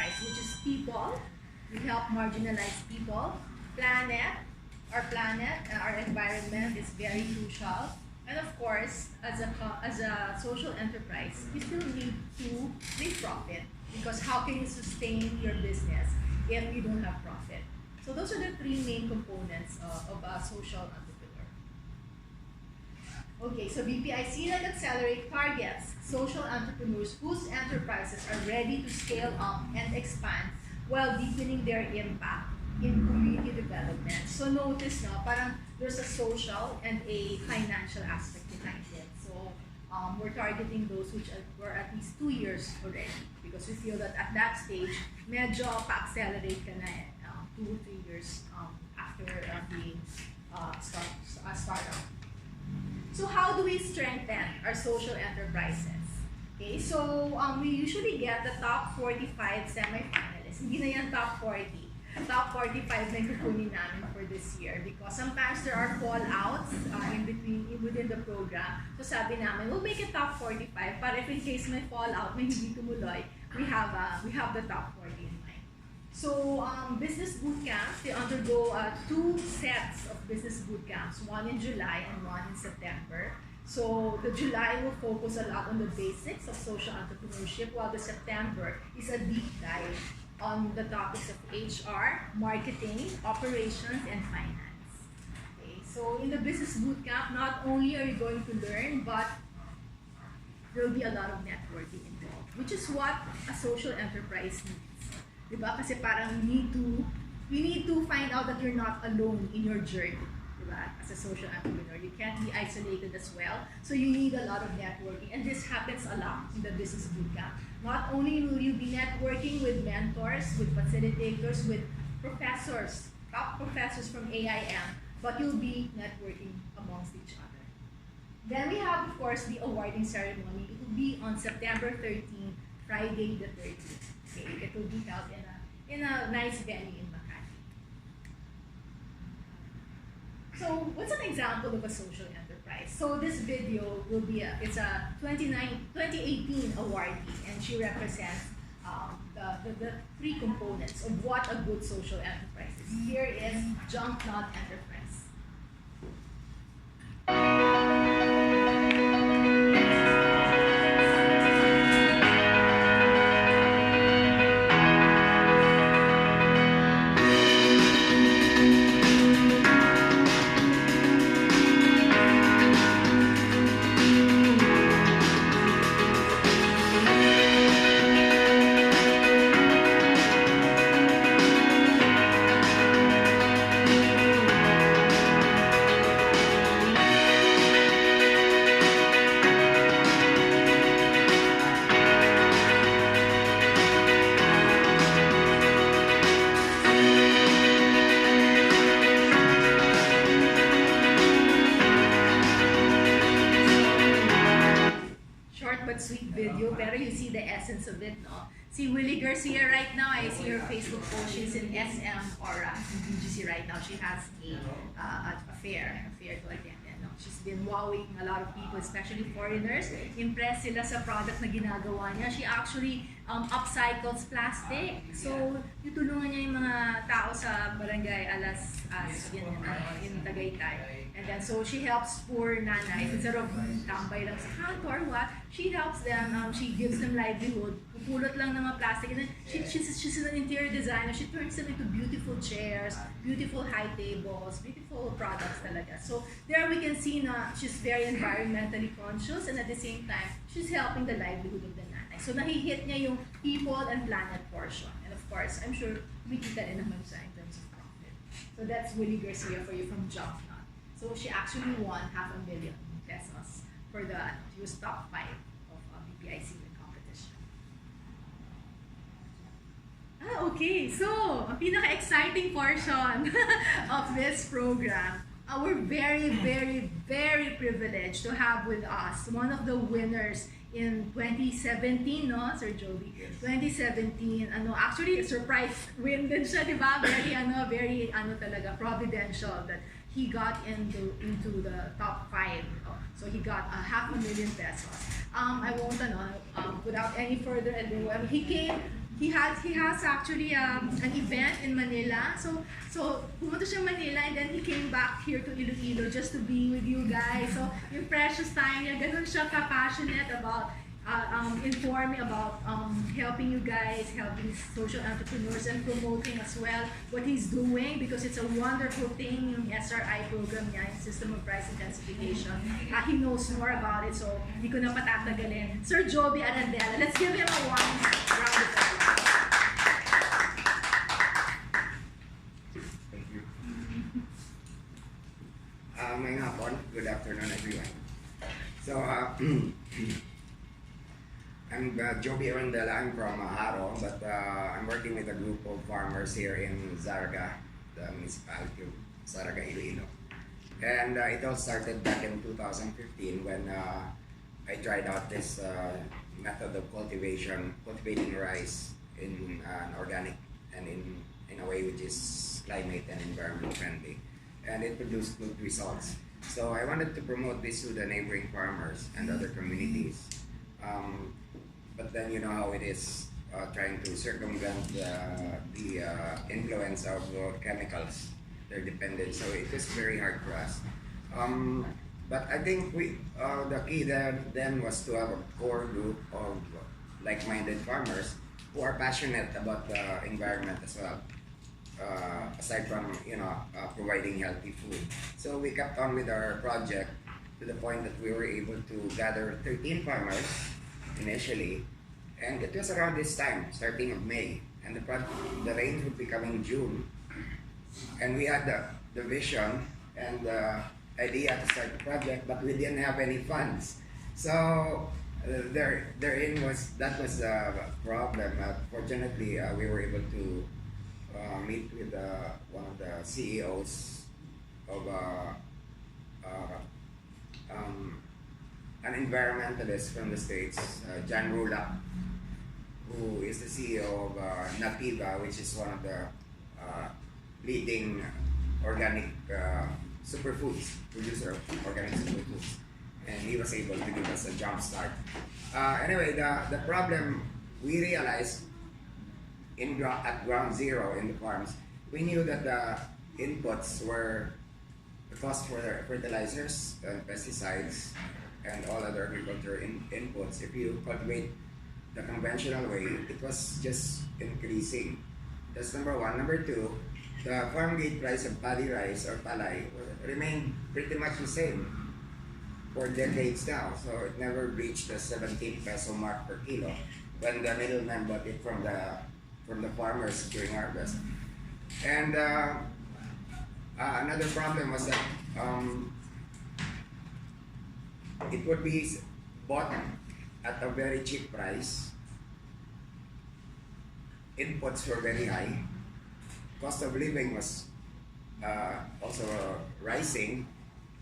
enterprise, which is people. We help marginalized people. Our environment is very crucial. And of course, as a social enterprise, you still need to make profit, because how can you sustain your business if you don't have profit? So those are the three main components of a social entrepreneur. Okay, so BPI Sinag Accelerate targets social entrepreneurs whose enterprises are ready to scale up and expand while deepening their impact in community development. So notice now, parang there's a social and a financial aspect behind it. So we're targeting those which were at least 2 years already, because we feel that at that stage, medyo pa-accelerate ka na 2 or 3 years after being a startup. So how do we strengthen our social enterprises? Okay, so we usually get the top 45 semi-finalists. Hindi na yan top 40. Top 45 na kukunin namin for this year, because sometimes there are fallouts within the program. So sabi namin, we'll make it top 45, but if in case may fallout, may hindi tumuloy, we have the top 40 in mind. So business boot camps, they undergo 2 sets of business boot camps, one in July and one in September. So the July will focus a lot on the basics of social entrepreneurship, while the September is a deep dive on the topics of HR, marketing, operations, and finance. Okay, so in the business bootcamp, not only are you going to learn, but there will be a lot of networking involved, which is what a social enterprise needs. Diba? Kasi parang we need to find out that you're not alone in your journey. As a social entrepreneur, you can't be isolated as well. So you need a lot of networking, and this happens a lot in the business bootcamp. Not only will you be networking with mentors, with facilitators, with professors, top professors from AIM, but you'll be networking amongst each other. Then we have, of course, the awarding ceremony. It will be on September 13, Friday the 13th. Okay, it will be held in a nice venue in Makati. So what's an example of a social enterprise? So this video will be it's a 2018 awardee, and she represents the 3 components of what a good social enterprise is. Here is Junk Not Enterprise. Sweet video, pero you see the essence of it, no? See Willie Garcia right now, I see her Facebook post, she's in SM or BGC right now. She has a fair to attend. No? She's been wowing a lot of people, especially foreigners. Impressed sila sa product na ginagawa niya. She actually upcycles plastic. So, tutulungan niya yung mga tao sa barangay in Tagaytay. And then, so she helps poor nanays. Instead of tambay lang sa kanto or what, she helps them, she gives them livelihood. Pupulot lang ng mga plastic. And then, she's an interior designer. She turns them into beautiful chairs, beautiful high tables, beautiful products talaga. So, there we can see na she's very environmentally conscious, and at the same time, she's helping the livelihood of the nanay. So, nahihit niya yung people and planet portion. And of course, I'm sure kumikita rin naman siya in terms of profit. So, that's Willie Garcia for you from Junk. So she actually won $500,000 pesos for she was top 5 of BPI Sinag competition. Okay. So, ang pinaka-exciting portion of this program, we're very, very, very privileged to have with us one of the winners in 2017, no, Sir Joby? 2017, actually, surprise win din siya, di ba? Very talaga, providential that he got into the top 5. So he got $500,000 pesos. I won't, without any further ado, he he has actually an event in Manila. So pumunta siya Manila and then he came back here to Iloilo just to be with you guys. So yung precious time niya, ganun siya ka-passionate about informing about helping you guys, helping social entrepreneurs, and promoting as well what he's doing, because it's a wonderful thing, yung SRI program niya, yung System of Price Intensification. He knows more about it, so hindi ko na patatagalin. Sir Joby Arandela, let's give him a warm round of applause. Thank you. Ngayong hapon, good afternoon everyone. So, I'm Joby Arandela. I'm from Haro, but I'm working with a group of farmers here in Zarraga, the municipality of Zarraga, Iloilo. And it all started back in 2015 when I tried out this method of cultivating rice in an organic and in a way which is climate and environment friendly. And it produced good results. So I wanted to promote this to the neighboring farmers and other communities. But then you know how it is, trying to circumvent the influence of chemicals, their dependence. So it was very hard for us. But I think the key there then was to have a core group of like-minded farmers who are passionate about the environment as well. Aside from providing healthy food. So we kept on with our project to the point that we were able to gather 13 farmers initially, and it was around this time, starting of May, and the rains would be coming June, and we had the vision and the idea to start the project, but we didn't have any funds. So therein was a problem. Fortunately, we were able to meet with one of the CEOs of an environmentalist from the States, John Rula, who is the CEO of Nativa, which is one of the leading organic superfoods, producer of organic superfoods. And he was able to give us a jump start. Anyway, the problem we realized at ground zero in the farms, we knew that the inputs were the cost for the fertilizers and pesticides and all other agriculture inputs. If you cultivate the conventional way, it was just increasing. That's number one. Number two, the farm gate price of paddy rice or palay remained pretty much the same for decades now. So it never reached the 17 peso mark per kilo when the middleman bought it from the farmers during harvest. And another problem was that it would be bought at a very cheap price. Inputs were very high. Cost of living was also rising.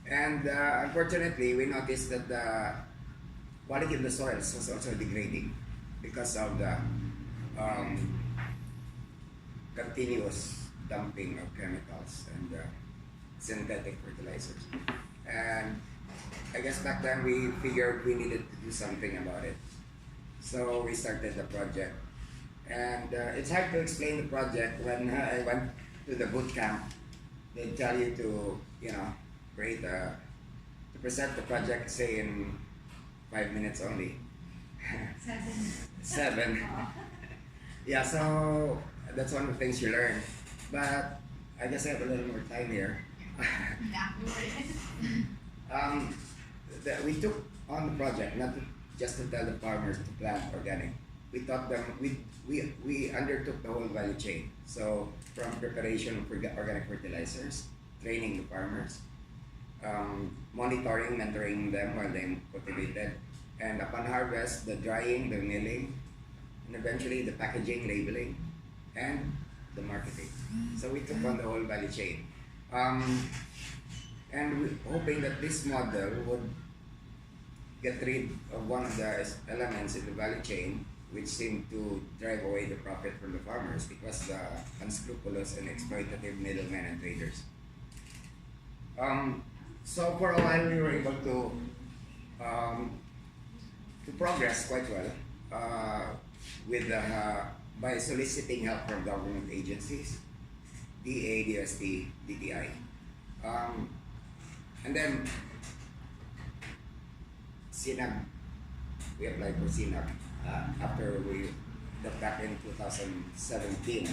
And unfortunately, we noticed that the quality of the soils was also degrading because of the continuous dumping of chemicals and synthetic fertilizers. And I guess back then we figured we needed to do something about it. So we started the project. And it's hard to explain the project when I went to the boot camp. They tell you to, create to present the project, say in 5 minutes only. 7. Yeah, so that's one of the things you learn. But I guess I have a little more time here. We took on the project not just to tell the farmers to plant organic. We taught them, we undertook the whole value chain. So from preparation for organic fertilizers, training the farmers, monitoring, mentoring them while they cultivated, and upon harvest, the drying, the milling, and eventually the packaging, labeling, and the marketing. So we took on the whole value chain. And we're hoping that this model would get rid of one of the elements in the value chain which seemed to drive away the profit from the farmers, because the unscrupulous and exploitative middlemen and traders. So for a while we were able to progress quite well with by soliciting help from government agencies, DA, DST, DTI. And then Sinag, we applied for Sinag after we got back in 2017.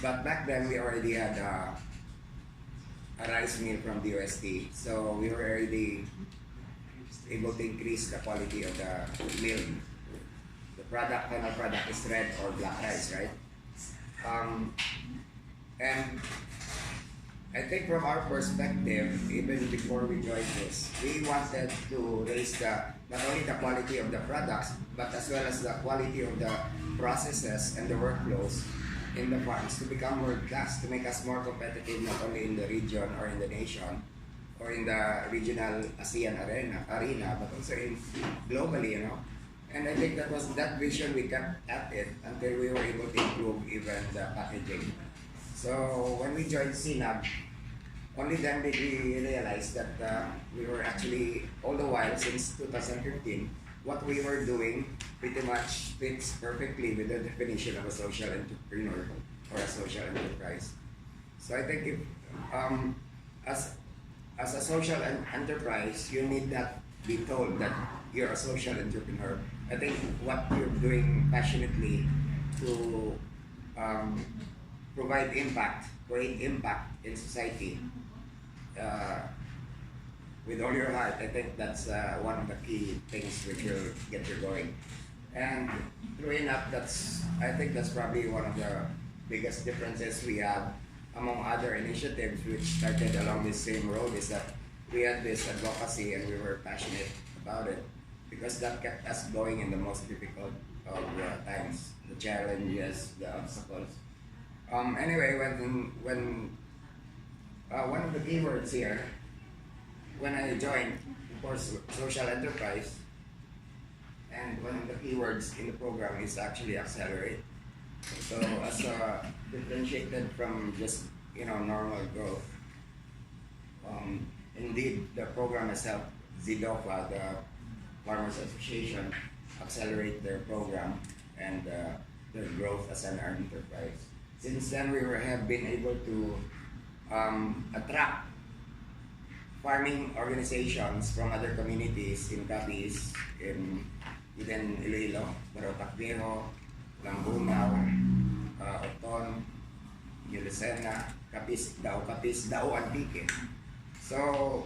But back then we already had a rice mill from the UST, so we were already able to increase the quality of the mill. The final product is red or black rice, right? And I think from our perspective, even before we joined this, we wanted to raise not only the quality of the products, but as well as the quality of the processes and the workflows in the farms to become world class, to make us more competitive not only in the region or in the nation or in the regional ASEAN arena, but also globally, you know. And I think that vision we kept at it until we were able to improve even the packaging. So when we joined Sinag, only then did we realize that we were actually, all the while since 2015, what we were doing pretty much fits perfectly with the definition of a social entrepreneur or a social enterprise. So I think if, as a social enterprise, you need not be told that you're a social entrepreneur. I think what you're doing passionately to provide impact, create impact in society with all your heart, I think that's one of the key things which will get you going. And true enough, I think that's probably one of the biggest differences we have among other initiatives which started along this same road, is that we had this advocacy and we were passionate about it because that kept us going in the most difficult of times, the challenges, the obstacles. Anyway, when one of the keywords here, when I joined, of course, social enterprise, and one of the keywords in the program is actually accelerate. So as differentiated from just normal growth, indeed the program has helped ZIDOFA, the Farmers Association, accelerate their program and their growth as an enterprise. Since then, we have been able to attract farming organizations from other communities in Capiz, within Iloilo, Barotac Viejo, Lambunaw, Oton, Yulisena, Capiz, Dao Antique. So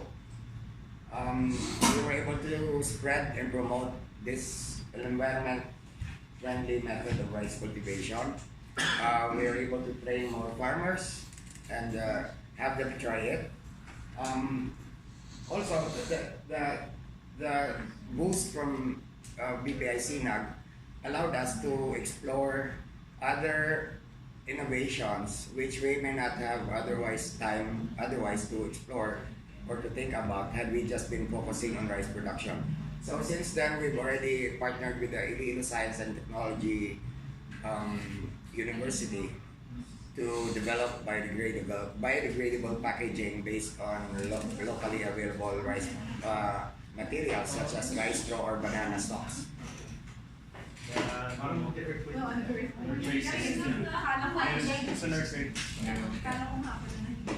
we were able to spread and promote this environment-friendly method of rice cultivation. We were able to train more farmers and have them try it. Also, the boost from BPI Sinag allowed us to explore other innovations which we may not have otherwise to explore or to think about had we just been focusing on rice production. So since then, we've already partnered with the Iloilo Science and Technology University to develop biodegradable packaging based on locally available rice materials such as rice straw or banana stalks. I'm very quick. No, I'm very quick. It's a nursery. Kala ko nga pala na hindi.